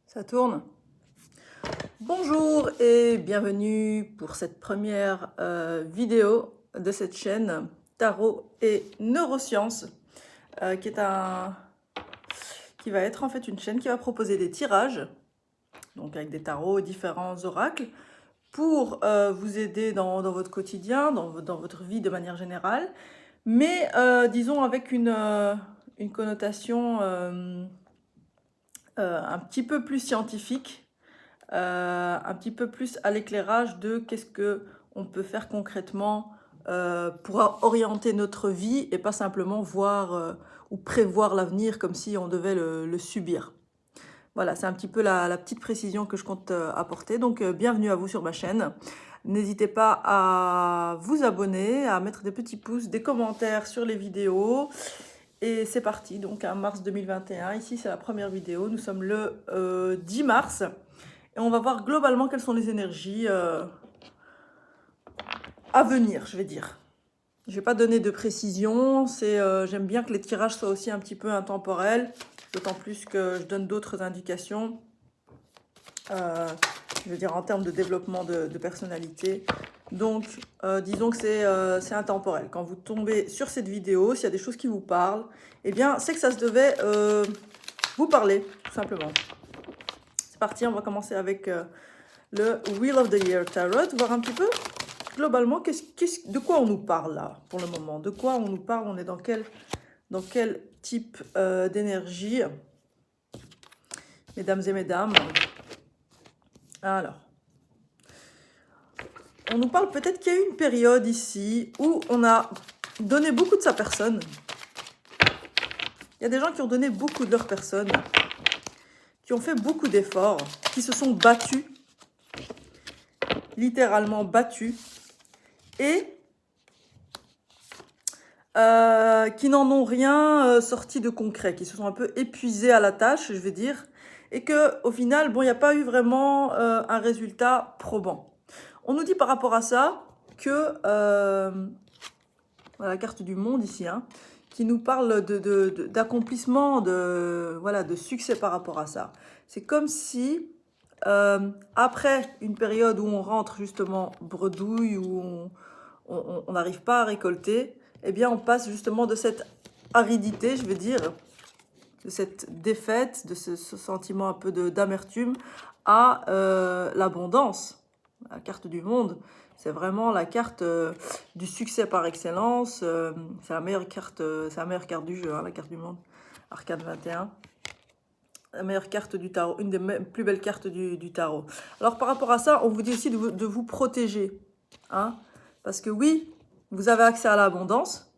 Ça tourne. Bonjour et bienvenue pour cette première vidéo de cette chaîne Tarot et Neurosciences qui va être en fait une chaîne qui va proposer des tirages, donc avec des tarots et différents oracles, pour vous aider dans votre quotidien, dans votre vie de manière générale, mais disons avec une connotation un petit peu plus scientifique, un petit peu plus à l'éclairage de qu'est-ce que on peut faire concrètement pour orienter notre vie et pas simplement voir ou prévoir l'avenir comme si on devait le subir. Voilà, c'est un petit peu la petite précision que je compte apporter. Donc, bienvenue à vous sur ma chaîne. N'hésitez pas à vous abonner, à mettre des petits pouces, des commentaires sur les vidéos. Et c'est parti, donc à mars 2021. Ici, c'est la première vidéo. Nous sommes le 10 mars. Et on va voir globalement quelles sont les énergies à venir, je vais dire. Je ne vais pas donner de précision. J'aime bien que les tirages soient aussi un petit peu intemporels. D'autant plus que je donne d'autres indications. Je veux dire en termes de développement de personnalité. Donc, disons que c'est intemporel. Quand vous tombez sur cette vidéo, s'il y a des choses qui vous parlent, eh bien, c'est que ça se devait vous parler, tout simplement. C'est parti, on va commencer avec le Wheel of the Year Tarot, voir un petit peu globalement de quoi on nous parle là, pour le moment. De quoi on nous parle, on est dans quel type d'énergie, mesdames et mesdames. Alors, on nous parle peut-être qu'il y a eu une période ici où on a donné beaucoup de sa personne. Il y a des gens qui ont donné beaucoup de leur personne, qui ont fait beaucoup d'efforts, qui se sont battus, littéralement battus, et qui n'en ont rien sorti de concret, qui se sont un peu épuisés à la tâche, je vais dire, et qu'au final, bon, il n'y a pas eu vraiment un résultat probant. On nous dit par rapport à ça que la carte du monde ici, hein, qui nous parle d'accomplissement, de succès par rapport à ça. C'est comme si, après une période où on rentre justement bredouille, où on n'arrive pas à récolter, eh bien on passe justement de cette aridité, je vais dire, de cette défaite, de ce sentiment un peu d'amertume, à l'abondance. La carte du monde, c'est vraiment la carte du succès par excellence. C'est la meilleure carte du jeu, hein, la carte du monde. Arcane 21. La meilleure carte du tarot, une des plus belles cartes du tarot. Alors par rapport à ça, on vous dit aussi de vous protéger. Hein, parce que oui, vous avez accès à l'abondance,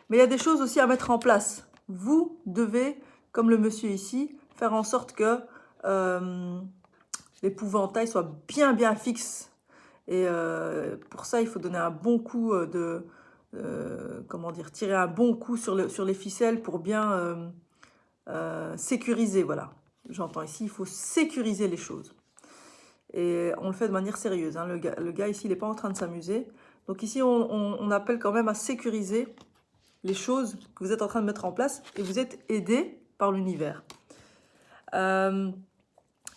mais il y a des choses aussi à mettre en place. Vous devez, comme le monsieur ici, faire en sorte que l'épouvantail soit bien fixe. Et pour ça, il faut donner un bon coup comment dire, tirer un bon coup sur les ficelles pour bien sécuriser, voilà. J'entends ici, il faut sécuriser les choses. Et on le fait de manière sérieuse. Hein. Le gars ici, il n'est pas en train de s'amuser. Donc ici, on appelle quand même à sécuriser les choses que vous êtes en train de mettre en place et vous êtes aidé par l'univers.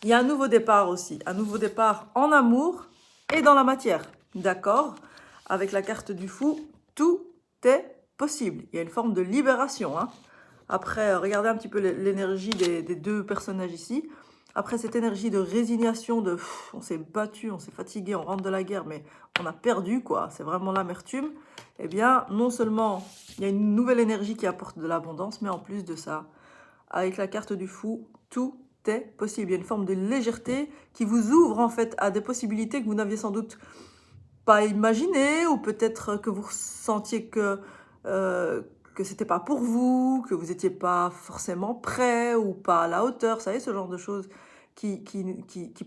Il y a un nouveau départ aussi. Un nouveau départ en amour et dans la matière. D'accord? Avec la carte du fou, tout est possible. Il y a une forme de libération. Hein. Après, regardez un petit peu l'énergie des deux personnages ici. Après cette énergie de résignation, on s'est battu, on s'est fatigué, on rentre de la guerre, mais on a perdu, quoi. C'est vraiment l'amertume. Eh bien, non seulement il y a une nouvelle énergie qui apporte de l'abondance, mais en plus de ça, avec la carte du fou, tout est possible. Il y a une forme de légèreté qui vous ouvre en fait à des possibilités que vous n'aviez sans doute pas imaginées, ou peut-être que vous sentiez que c'était pas pour vous, que vous n'étiez pas forcément prêt ou pas à la hauteur, vous savez, ce genre de choses qui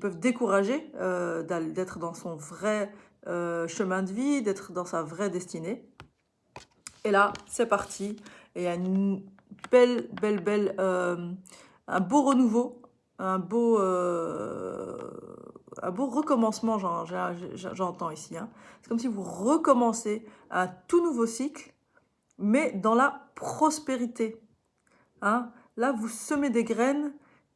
peuvent décourager d'être dans son vrai chemin de vie, d'être dans sa vraie destinée. Et là, c'est parti. Et il y a une belle, un beau renouveau, un beau recommencement, j'entends ici. Hein. C'est comme si vous recommencez un tout nouveau cycle, mais dans la prospérité. Hein. Là, vous semez des graines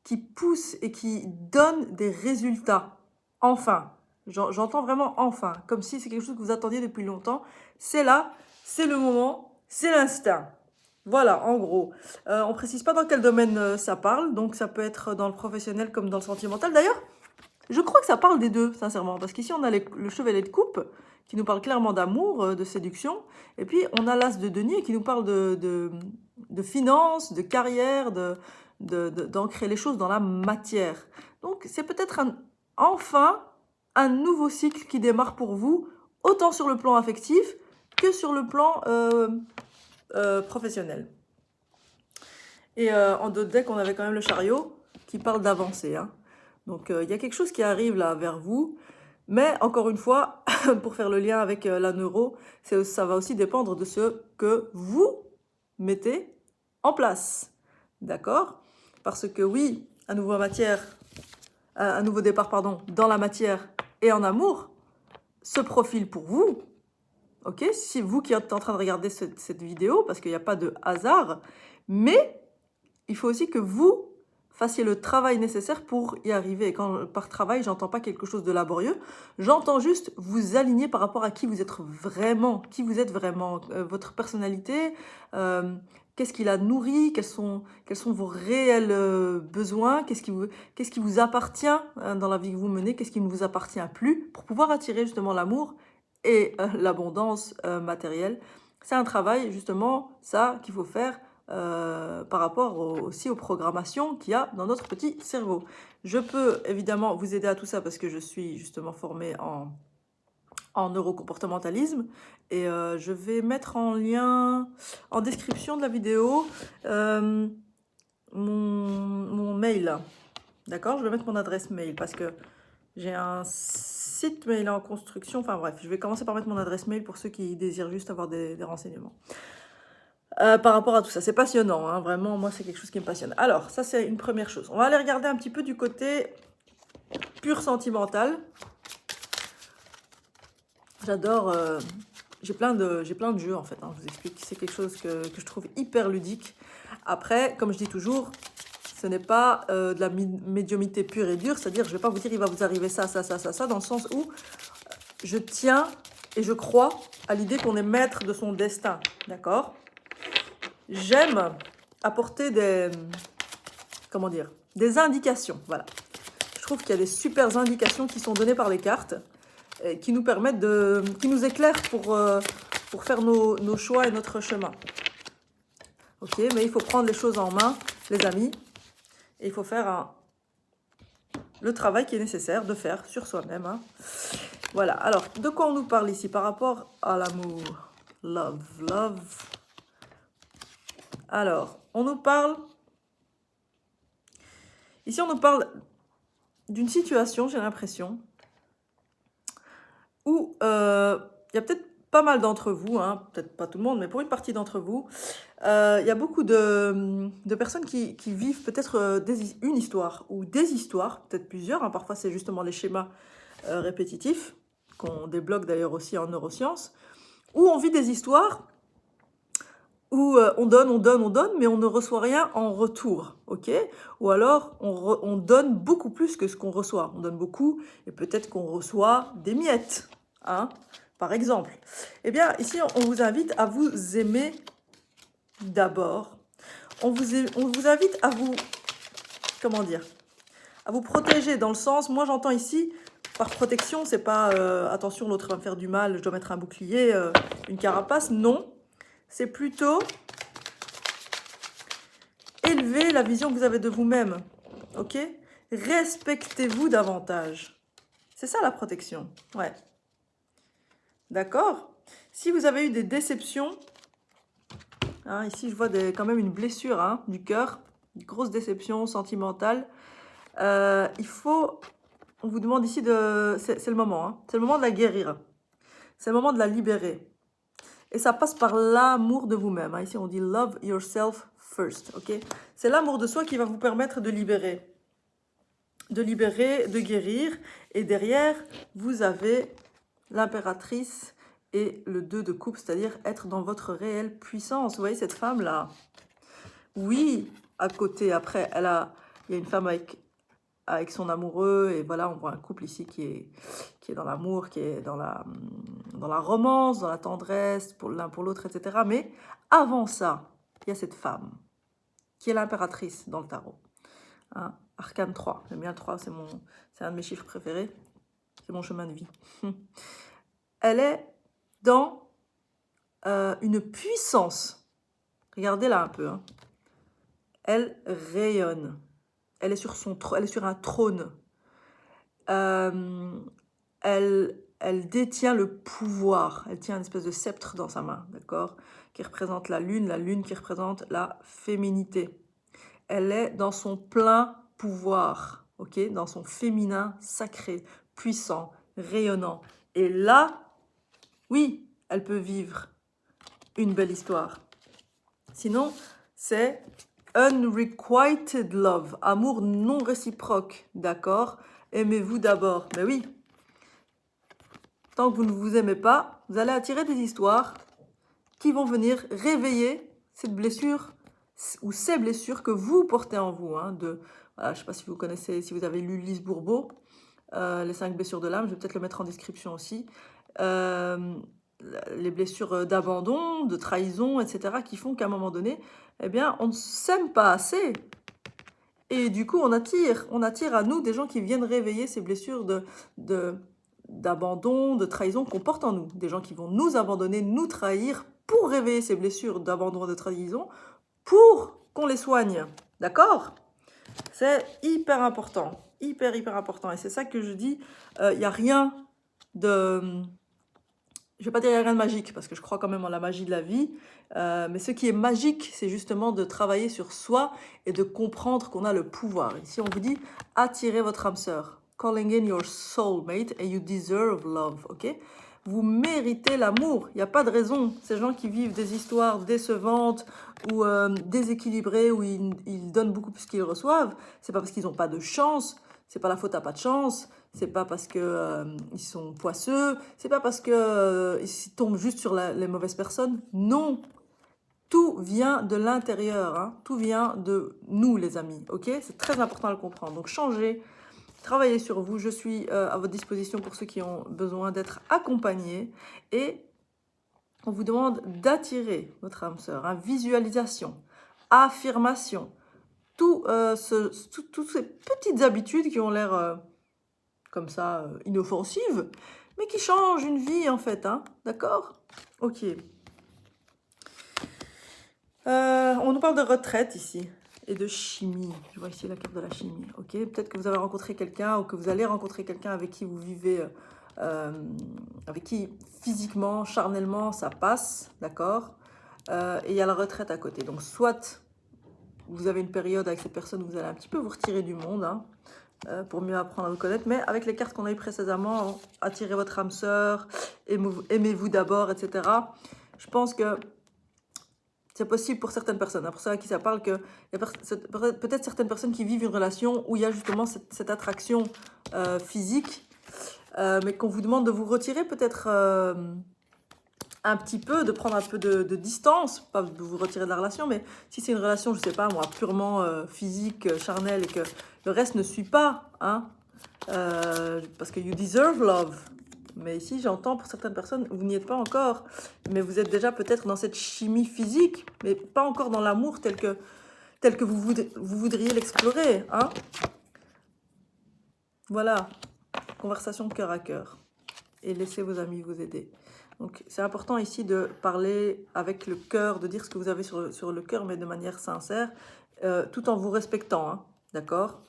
qui pousse et qui donne des résultats. Enfin, j'entends vraiment enfin, comme si c'est quelque chose que vous attendiez depuis longtemps. C'est là, c'est le moment, c'est l'instinct. Voilà, en gros. On ne précise pas dans quel domaine ça parle, donc ça peut être dans le professionnel comme dans le sentimental. D'ailleurs, je crois que ça parle des deux, sincèrement, parce qu'ici on a le chevalier de coupe qui nous parle clairement d'amour, de séduction, et puis on a l'as de denier qui nous parle de finances, de carrière, d'ancrer les choses dans la matière. Donc c'est peut-être enfin un nouveau cycle qui démarre pour vous, autant sur le plan affectif que sur le plan professionnel. Et en d'autres decks, on avait quand même le chariot qui parle d'avancer, hein. Donc, il y a quelque chose qui arrive là vers vous. Mais encore une fois, pour faire le lien avec la neuro, ça va aussi dépendre de ce que vous mettez en place. D'accord? Parce que oui, un nouveau départ, pardon, dans la matière et en amour se profile pour vous. Ok? Si vous qui êtes en train de regarder cette vidéo, parce qu'il n'y a pas de hasard, mais il faut aussi que vous fassiez le travail nécessaire pour y arriver. Et quand par travail, j'entends pas quelque chose de laborieux, j'entends juste vous aligner par rapport à qui vous êtes vraiment, votre personnalité, qu'est-ce qui la nourrit, quels sont vos réels besoins, qu'est-ce qui vous appartient dans la vie que vous menez, qu'est-ce qui ne vous appartient plus, pour pouvoir attirer justement l'amour et l'abondance matérielle. C'est un travail justement, ça, qu'il faut faire par rapport aussi aux programmations qu'il y a dans notre petit cerveau. Je peux évidemment vous aider à tout ça parce que je suis justement formée en neurocomportementalisme et je vais mettre en lien, en description de la vidéo, mon mail. D'accord? Je vais mettre mon adresse mail parce que j'ai un site mail en construction. Enfin bref, je vais commencer par mettre mon adresse mail pour ceux qui désirent juste avoir des renseignements. Par rapport à tout ça. C'est passionnant, hein, vraiment, moi c'est quelque chose qui me passionne. Alors, ça c'est une première chose. On va aller regarder un petit peu du côté pur sentimental. J'adore, j'ai plein de jeux en fait, hein, je vous explique, c'est quelque chose que je trouve hyper ludique. Après, comme je dis toujours, ce n'est pas de la médiumnité pure et dure, c'est-à-dire je ne vais pas vous dire il va vous arriver ça, dans le sens où je tiens et je crois à l'idée qu'on est maître de son destin, d'accord ? J'aime apporter des indications, voilà. Je trouve qu'il y a des super indications qui sont données par les cartes, et qui nous permettent qui nous éclairent pour faire nos choix et notre chemin. Ok, mais il faut prendre les choses en main, les amis, et il faut faire le travail qui est nécessaire de faire sur soi-même, hein. Voilà, alors, de quoi on nous parle ici par rapport à l'amour? Love. Alors, on nous parle d'une situation, j'ai l'impression, où il y a peut-être pas mal d'entre vous, hein, peut-être pas tout le monde, mais pour une partie d'entre vous, il y a beaucoup de personnes qui vivent peut-être une histoire ou des histoires, peut-être plusieurs, hein, parfois c'est justement les schémas répétitifs, qu'on débloque d'ailleurs aussi en neurosciences, où on vit des histoires où on donne, mais on ne reçoit rien en retour, ok? Ou alors, on donne beaucoup plus que ce qu'on reçoit. On donne beaucoup, et peut-être qu'on reçoit des miettes, hein, par exemple. Eh bien, ici, on vous invite à vous aimer d'abord. On vous invite à vous, à vous protéger, dans le sens, moi j'entends ici, par protection, c'est pas, attention, l'autre va me faire du mal, je dois mettre un bouclier, une carapace, non. C'est plutôt élever la vision que vous avez de vous-même, ok? Respectez-vous davantage. C'est ça la protection, ouais. D'accord? Si vous avez eu des déceptions, hein, ici je vois quand même une blessure, hein, du cœur, une grosse déception sentimentale, on vous demande ici c'est le moment, hein, c'est le moment de la guérir, c'est le moment de la libérer. Et ça passe par l'amour de vous-même, hein. Ici, on dit « love yourself first », ok? C'est l'amour de soi qui va vous permettre de libérer, de guérir. Et derrière, vous avez l'impératrice et le 2 de coupe, c'est-à-dire être dans votre réelle puissance. Vous voyez cette femme-là? Oui, à côté, après, elle a il y a une femme avec son amoureux, et voilà, on voit un couple ici qui est dans l'amour, qui est dans la romance, dans la tendresse, pour l'un pour l'autre, etc. Mais avant ça, il y a cette femme, qui est l'impératrice dans le tarot. Hein, Arcane 3, j'aime bien le 3, c'est un de mes chiffres préférés, c'est mon chemin de vie. Elle est dans une puissance, regardez là un peu, hein. Elle rayonne, elle est sur un trône, elle détient le pouvoir, elle tient une espèce de sceptre dans sa main, d'accord, qui représente la lune qui représente la féminité. Elle est dans son plein pouvoir, ok, dans son féminin sacré, puissant, rayonnant. Et là, oui, elle peut vivre une belle histoire. Sinon, c'est unrequited love, amour non réciproque, d'accord? Aimez-vous d'abord. Mais oui, tant que vous ne vous aimez pas, vous allez attirer des histoires qui vont venir réveiller cette blessure ou ces blessures que vous portez en vous. Hein, voilà, je ne sais pas si vous connaissez, si vous avez lu Lise Bourbeau, les 5 blessures de l'âme, je vais peut-être le mettre en description aussi. Les blessures d'abandon, de trahison, etc., qui font qu'à un moment donné, eh bien, on ne s'aime pas assez. Et du coup, on attire à nous des gens qui viennent réveiller ces blessures d'abandon, de trahison qu'on porte en nous. Des gens qui vont nous abandonner, nous trahir pour réveiller ces blessures d'abandon et de trahison, pour qu'on les soigne. D'accord? C'est hyper important. Hyper important. Et c'est ça que je dis, il n'y a rien de... Je ne vais pas dire qu'il n'y a rien de magique, parce que je crois quand même en la magie de la vie. Mais ce qui est magique, c'est justement de travailler sur soi et de comprendre qu'on a le pouvoir. Ici, on vous dit, attirez votre âme sœur. Calling in your soulmate and you deserve love. Ok? Vous méritez l'amour. Il n'y a pas de raison. Ces gens qui vivent des histoires décevantes ou déséquilibrées, où ils donnent beaucoup plus qu'ils reçoivent, c'est pas parce qu'ils n'ont pas de chance. C'est pas la faute à pas de chance. C'est pas parce que ils sont poisseux, c'est pas parce que ils tombent juste sur les mauvaises personnes. Non, tout vient de l'intérieur, hein. Tout vient de nous, les amis. Ok, c'est très important à le comprendre. Donc changez, travaillez sur vous. Je suis à votre disposition pour ceux qui ont besoin d'être accompagnés. Et on vous demande d'attirer votre âme sœur. Hein. Visualisation, affirmation, toutes ces petites habitudes qui ont l'air comme ça, inoffensive, mais qui change une vie en fait, hein, d'accord? Ok. On nous parle de retraite ici, et de chimie. Je vois ici la carte de la chimie, ok? Peut-être que vous avez rencontré quelqu'un, ou que vous allez rencontrer quelqu'un avec qui vous vivez, avec qui physiquement, charnellement, ça passe, d'accord? Et il y a la retraite à côté. Donc soit vous avez une période avec cette personne où vous allez un petit peu vous retirer du monde, hein, pour mieux apprendre à vous connaître, mais avec les cartes qu'on a eues précédemment, attirez votre âme sœur, aimez-vous d'abord, etc. Je pense que c'est possible pour certaines personnes. Hein, pour ça à qui ça parle, qu'il y a peut-être certaines personnes qui vivent une relation où il y a justement cette attraction physique, mais qu'on vous demande de vous retirer peut-être un petit peu, de prendre un peu de distance, pas de vous retirer de la relation, mais si c'est une relation, je sais pas moi, purement physique, charnelle, et que le reste ne suit pas, hein, parce que you deserve love. Mais ici, j'entends pour certaines personnes, vous n'y êtes pas encore, mais vous êtes déjà peut-être dans cette chimie physique, mais pas encore dans l'amour tel que vous voudriez l'explorer, hein. Voilà, conversation cœur à cœur, et laissez vos amis vous aider. Donc, c'est important ici de parler avec le cœur, de dire ce que vous avez sur le cœur, mais de manière sincère, tout en vous respectant, hein, d'accord?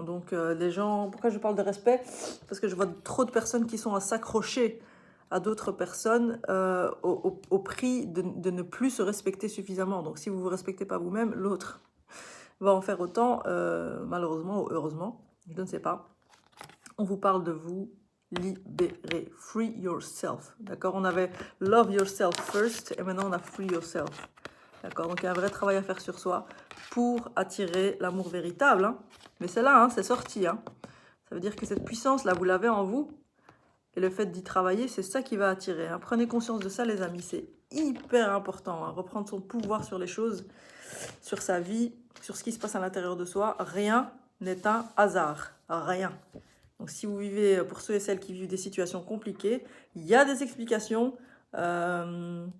Donc, les gens... Pourquoi je parle de respect? Parce que je vois trop de personnes qui sont à s'accrocher à d'autres personnes au prix de ne plus se respecter suffisamment. Donc, si vous ne vous respectez pas vous-même, l'autre va en faire autant, malheureusement ou heureusement, je ne sais pas. On vous parle de vous libérer, free yourself, d'accord? On avait love yourself first et maintenant on a free yourself, d'accord? Donc il y a un vrai travail à faire sur soi pour attirer l'amour véritable, hein? Mais c'est là, hein, c'est sorti, hein? Ça veut dire que cette puissance là, vous l'avez en vous, et le fait d'y travailler, c'est ça qui va attirer, hein? Prenez conscience de ça, les amis, c'est hyper important, hein? Reprendre son pouvoir sur les choses, sur sa vie, sur ce qui se passe à l'intérieur de soi. Rien n'est un hasard. Rien. Donc si vous vivez, pour ceux et celles qui vivent des situations compliquées, il y a des explications. Voilà,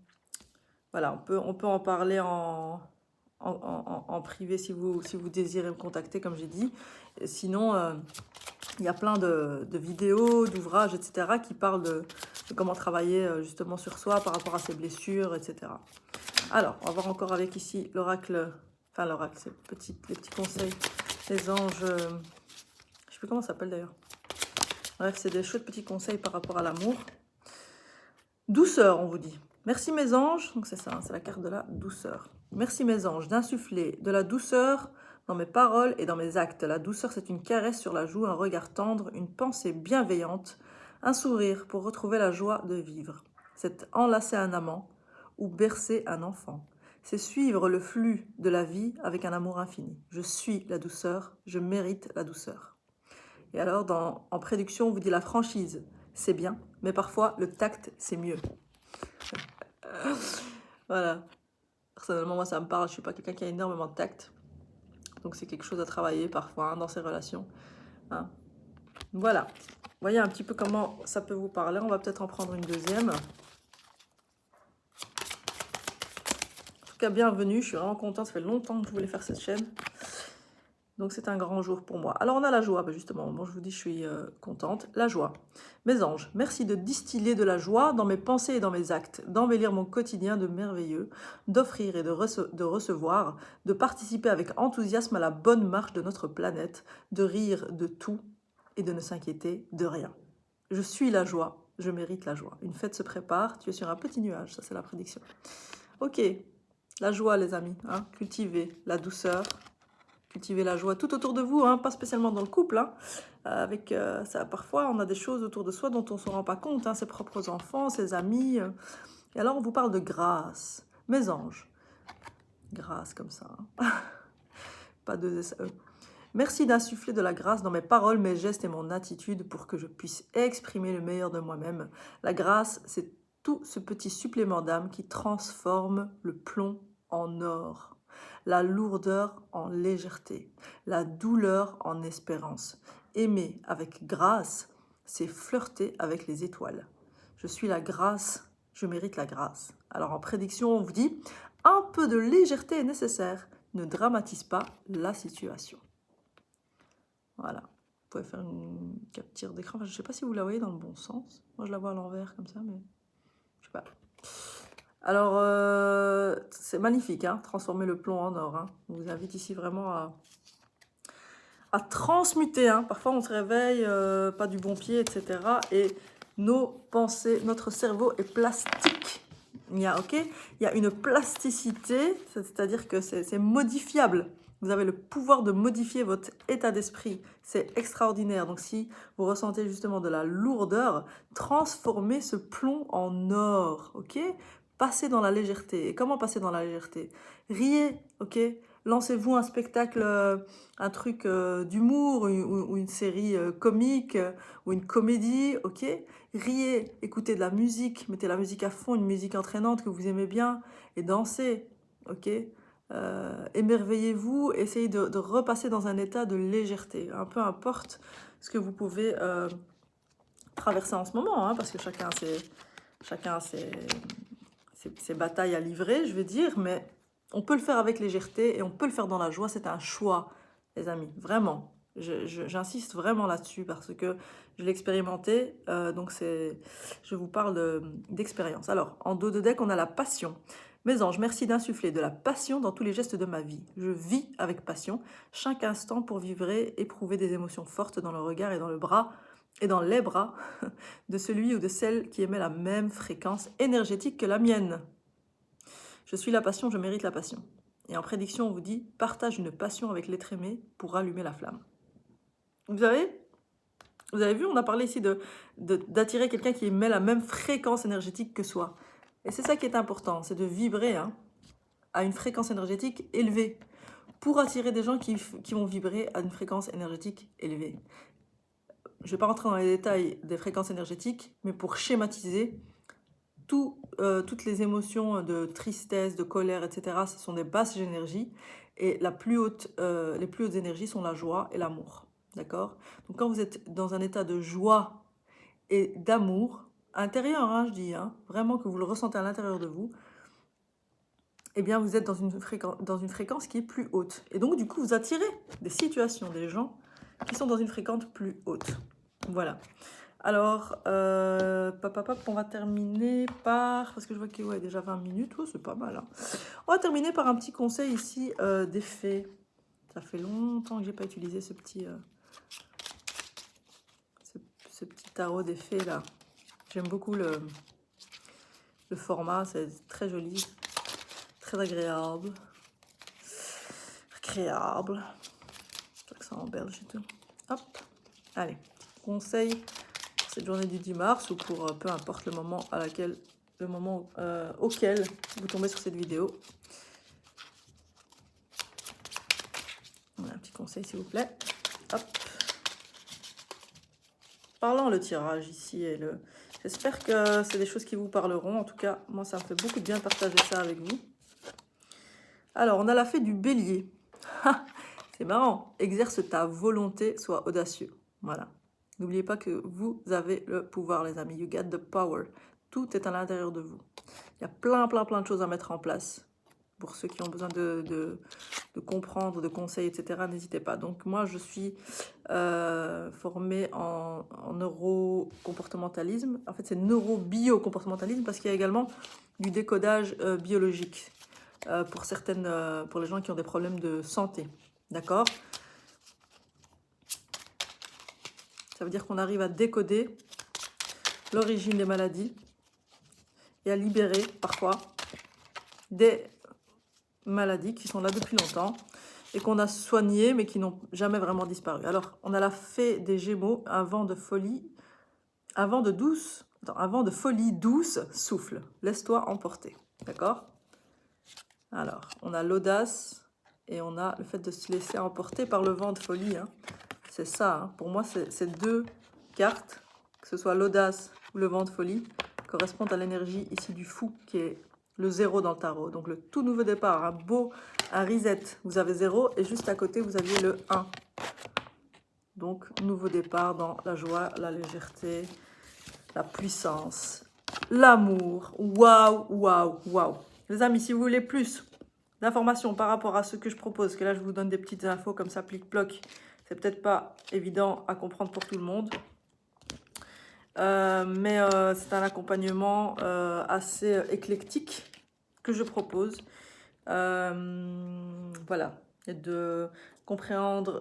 on peut en parler en privé si vous désirez me contacter, comme j'ai dit. Et sinon, il y a plein de vidéos, d'ouvrages, etc. qui parlent de comment travailler justement sur soi par rapport à ses blessures, etc. Alors, on va voir encore avec ici l'oracle, enfin l'oracle, c'est les petits conseils, les anges, je ne sais plus comment ça s'appelle d'ailleurs. Bref, c'est des chouettes petits conseils par rapport à l'amour. Douceur, on vous dit. Merci mes anges, donc c'est ça, hein, c'est la carte de la douceur. Merci mes anges d'insuffler de la douceur dans mes paroles et dans mes actes. La douceur, c'est une caresse sur la joue, un regard tendre, une pensée bienveillante, un sourire pour retrouver la joie de vivre. C'est enlacer un amant ou bercer un enfant. C'est suivre le flux de la vie avec un amour infini. Je suis la douceur, je mérite la douceur. Et alors, en prédiction, on vous dit la franchise, c'est bien, mais parfois le tact, c'est mieux. Voilà. Personnellement, moi, ça me parle. Je ne suis pas quelqu'un qui a énormément de tact. Donc, c'est quelque chose à travailler parfois hein, dans ses relations. Hein. Voilà. Vous voyez un petit peu comment ça peut vous parler. On va peut-être en prendre une deuxième. En tout cas, bienvenue. Je suis vraiment contente. Ça fait longtemps que je voulais faire cette chaîne. Donc, c'est un grand jour pour moi. Alors, on a la joie. Ben justement, moi, je vous dis, je suis contente. La joie. Mes anges, merci de distiller de la joie dans mes pensées et dans mes actes, d'embellir mon quotidien de merveilleux, d'offrir et de recevoir, de participer avec enthousiasme à la bonne marche de notre planète, de rire de tout et de ne s'inquiéter de rien. Je suis la joie, je mérite la joie. Une fête se prépare, tu es sur un petit nuage, ça c'est la prédiction. Ok, la joie les amis, hein, cultivez la douceur, cultivez la joie tout autour de vous, hein, pas spécialement dans le couple, hein. Avec ça, parfois, on a des choses autour de soi dont on ne se rend pas compte, hein, ses propres enfants, ses amis. Et alors, on vous parle de grâce. Mes anges. Grâce comme ça. Hein. Pas de SE. Merci d'insuffler de la grâce dans mes paroles, mes gestes et mon attitude pour que je puisse exprimer le meilleur de moi-même. La grâce, c'est tout ce petit supplément d'âme qui transforme le plomb en or, la lourdeur en légèreté, la douleur en espérance. Aimer avec grâce, c'est flirter avec les étoiles. Je suis la grâce, je mérite la grâce. Alors en prédiction, on vous dit, un peu de légèreté est nécessaire. Ne dramatise pas la situation. Voilà. Vous pouvez faire une capture d'écran. Enfin, je ne sais pas si vous la voyez dans le bon sens. Moi, je la vois à l'envers comme ça, mais je sais pas. Alors, c'est magnifique, hein, transformer le plomb en or. Hein. On vous invite ici vraiment à transmuter. Hein. Parfois, on se réveille, pas du bon pied, etc. Et nos pensées, notre cerveau est plastique. Il y a une plasticité, c'est-à-dire que c'est modifiable. Vous avez le pouvoir de modifier votre état d'esprit. C'est extraordinaire. Donc, si vous ressentez justement de la lourdeur, transformez ce plomb en or, ok? Passez dans la légèreté. Et comment passer dans la légèreté? Riez, ok? Lancez-vous un spectacle, un truc d'humour ou une série comique ou une comédie, ok? Riez, écoutez de la musique, mettez la musique à fond, une musique entraînante que vous aimez bien et dansez, ok? Émerveillez-vous, essayez de repasser dans un état de légèreté, un peu importe ce que vous pouvez traverser en ce moment, hein, parce que chacun a ses batailles à livrer, je vais dire, mais on peut le faire avec légèreté et on peut le faire dans la joie, c'est un choix, les amis, vraiment. J'insiste vraiment là-dessus parce que je l'ai expérimenté, donc je vous parle d'expérience. Alors, en dos de deck, on a la passion. Mes anges, merci d'insuffler de la passion dans tous les gestes de ma vie. Je vis avec passion, chaque instant pour vibrer, éprouver des émotions fortes dans le regard et dans le bras, et dans les bras de celui ou de celle qui émet la même fréquence énergétique que la mienne. Je suis la passion, je mérite la passion. Et en prédiction, on vous dit, partage une passion avec l'être aimé pour allumer la flamme. Vous avez vu, on a parlé ici d'attirer quelqu'un qui émet la même fréquence énergétique que soi. Et c'est ça qui est important, c'est de vibrer à une fréquence énergétique élevée pour attirer des gens qui vont vibrer à une fréquence énergétique élevée. Je ne vais pas rentrer dans les détails des fréquences énergétiques, mais pour schématiser, toutes les émotions de tristesse, de colère, etc., ce sont des basses énergies. Et les plus hautes énergies sont la joie et l'amour. D'accord? Donc quand vous êtes dans un état de joie et d'amour, intérieur, hein, je dis, hein, vraiment que vous le ressentez à l'intérieur de vous, eh bien vous êtes dans une fréquence qui est plus haute. Et donc du coup, vous attirez des situations, des gens qui sont dans une fréquence plus haute. Voilà. Alors, on va terminer par... Parce que je vois qu'il y a déjà 20 minutes, oh, c'est pas mal. Hein. On va terminer par un petit conseil ici d'effet. Ça fait longtemps que j'ai pas utilisé ce petit tarot d'effet là. J'aime beaucoup le format, c'est très joli, très agréable. Agréable. Accent en belge et tout. Hop, allez, conseil pour cette journée du 10 mars ou pour peu importe le moment auquel vous tombez sur cette vidéo. Voilà, un petit conseil s'il vous plaît. Hop. Parlant le tirage ici et le... J'espère que c'est des choses qui vous parleront. En tout cas, moi, ça me fait beaucoup de bien de partager ça avec vous. Alors, on a la fée du bélier. C'est marrant. Exerce ta volonté, sois audacieux. Voilà. N'oubliez pas que vous avez le pouvoir, les amis. You get the power. Tout est à l'intérieur de vous. Il y a plein de choses à mettre en place. Pour ceux qui ont besoin de comprendre, de conseils, etc., n'hésitez pas. Donc moi, je suis formée en neurocomportementalisme. En fait, c'est neurobio-comportementalisme parce qu'il y a également du décodage biologique pour les gens qui ont des problèmes de santé. D'accord? Ça veut dire qu'on arrive à décoder l'origine des maladies et à libérer parfois des maladies qui sont là depuis longtemps et qu'on a soignées mais qui n'ont jamais vraiment disparu. Alors, on a la fée des Gémeaux, un vent de folie, un vent de folie douce souffle. Laisse-toi emporter. D'accord? Alors, on a l'audace et on a le fait de se laisser emporter par le vent de folie. Hein. C'est ça. Hein. Pour moi, ces deux cartes, que ce soit l'audace ou le vent de folie, correspondent à l'énergie ici du fou qui est le 0 dans le tarot. Donc le tout nouveau départ, un reset, vous avez 0 et juste à côté vous aviez le 1. Donc nouveau départ dans la joie, la légèreté, la puissance, l'amour. Waouh, waouh, waouh. Les amis, si vous voulez plus d'informations par rapport à ce que je propose, que là je vous donne des petites infos comme ça, plic-ploc, c'est peut-être pas évident à comprendre pour tout le monde. Mais c'est un accompagnement assez éclectique que je propose. Voilà, il y a de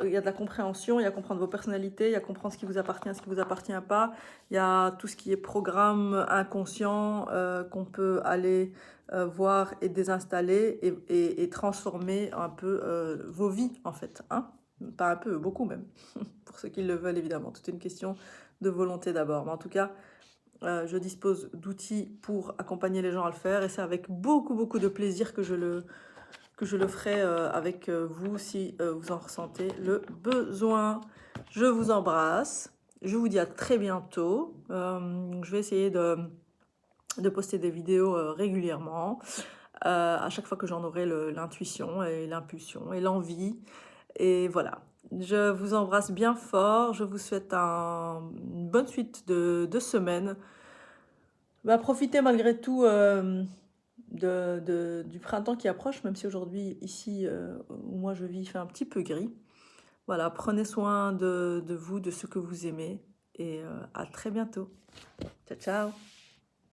la compréhension, il y a comprendre vos personnalités, il y a comprendre ce qui vous appartient, ce qui ne vous appartient pas. Il y a tout ce qui est programme inconscient qu'on peut aller voir et désinstaller et transformer un peu vos vies en fait. Hein, pas un peu, beaucoup même, pour ceux qui le veulent évidemment. Tout est une question de volonté d'abord. Mais en tout cas, je dispose d'outils pour accompagner les gens à le faire et c'est avec beaucoup de plaisir que je le ferai avec vous si vous en ressentez le besoin. Je vous embrasse. Je vous dis à très bientôt. Je vais essayer de poster des vidéos régulièrement. À chaque fois que j'en aurai l'intuition et l'impulsion et l'envie. Et voilà. Je vous embrasse bien fort. Je vous souhaite une bonne suite de semaine. Profitez malgré tout du printemps qui approche, même si aujourd'hui, ici où moi je vis, il fait un petit peu gris. Voilà, prenez soin de vous, de ce que vous aimez. Et à très bientôt. Ciao, ciao.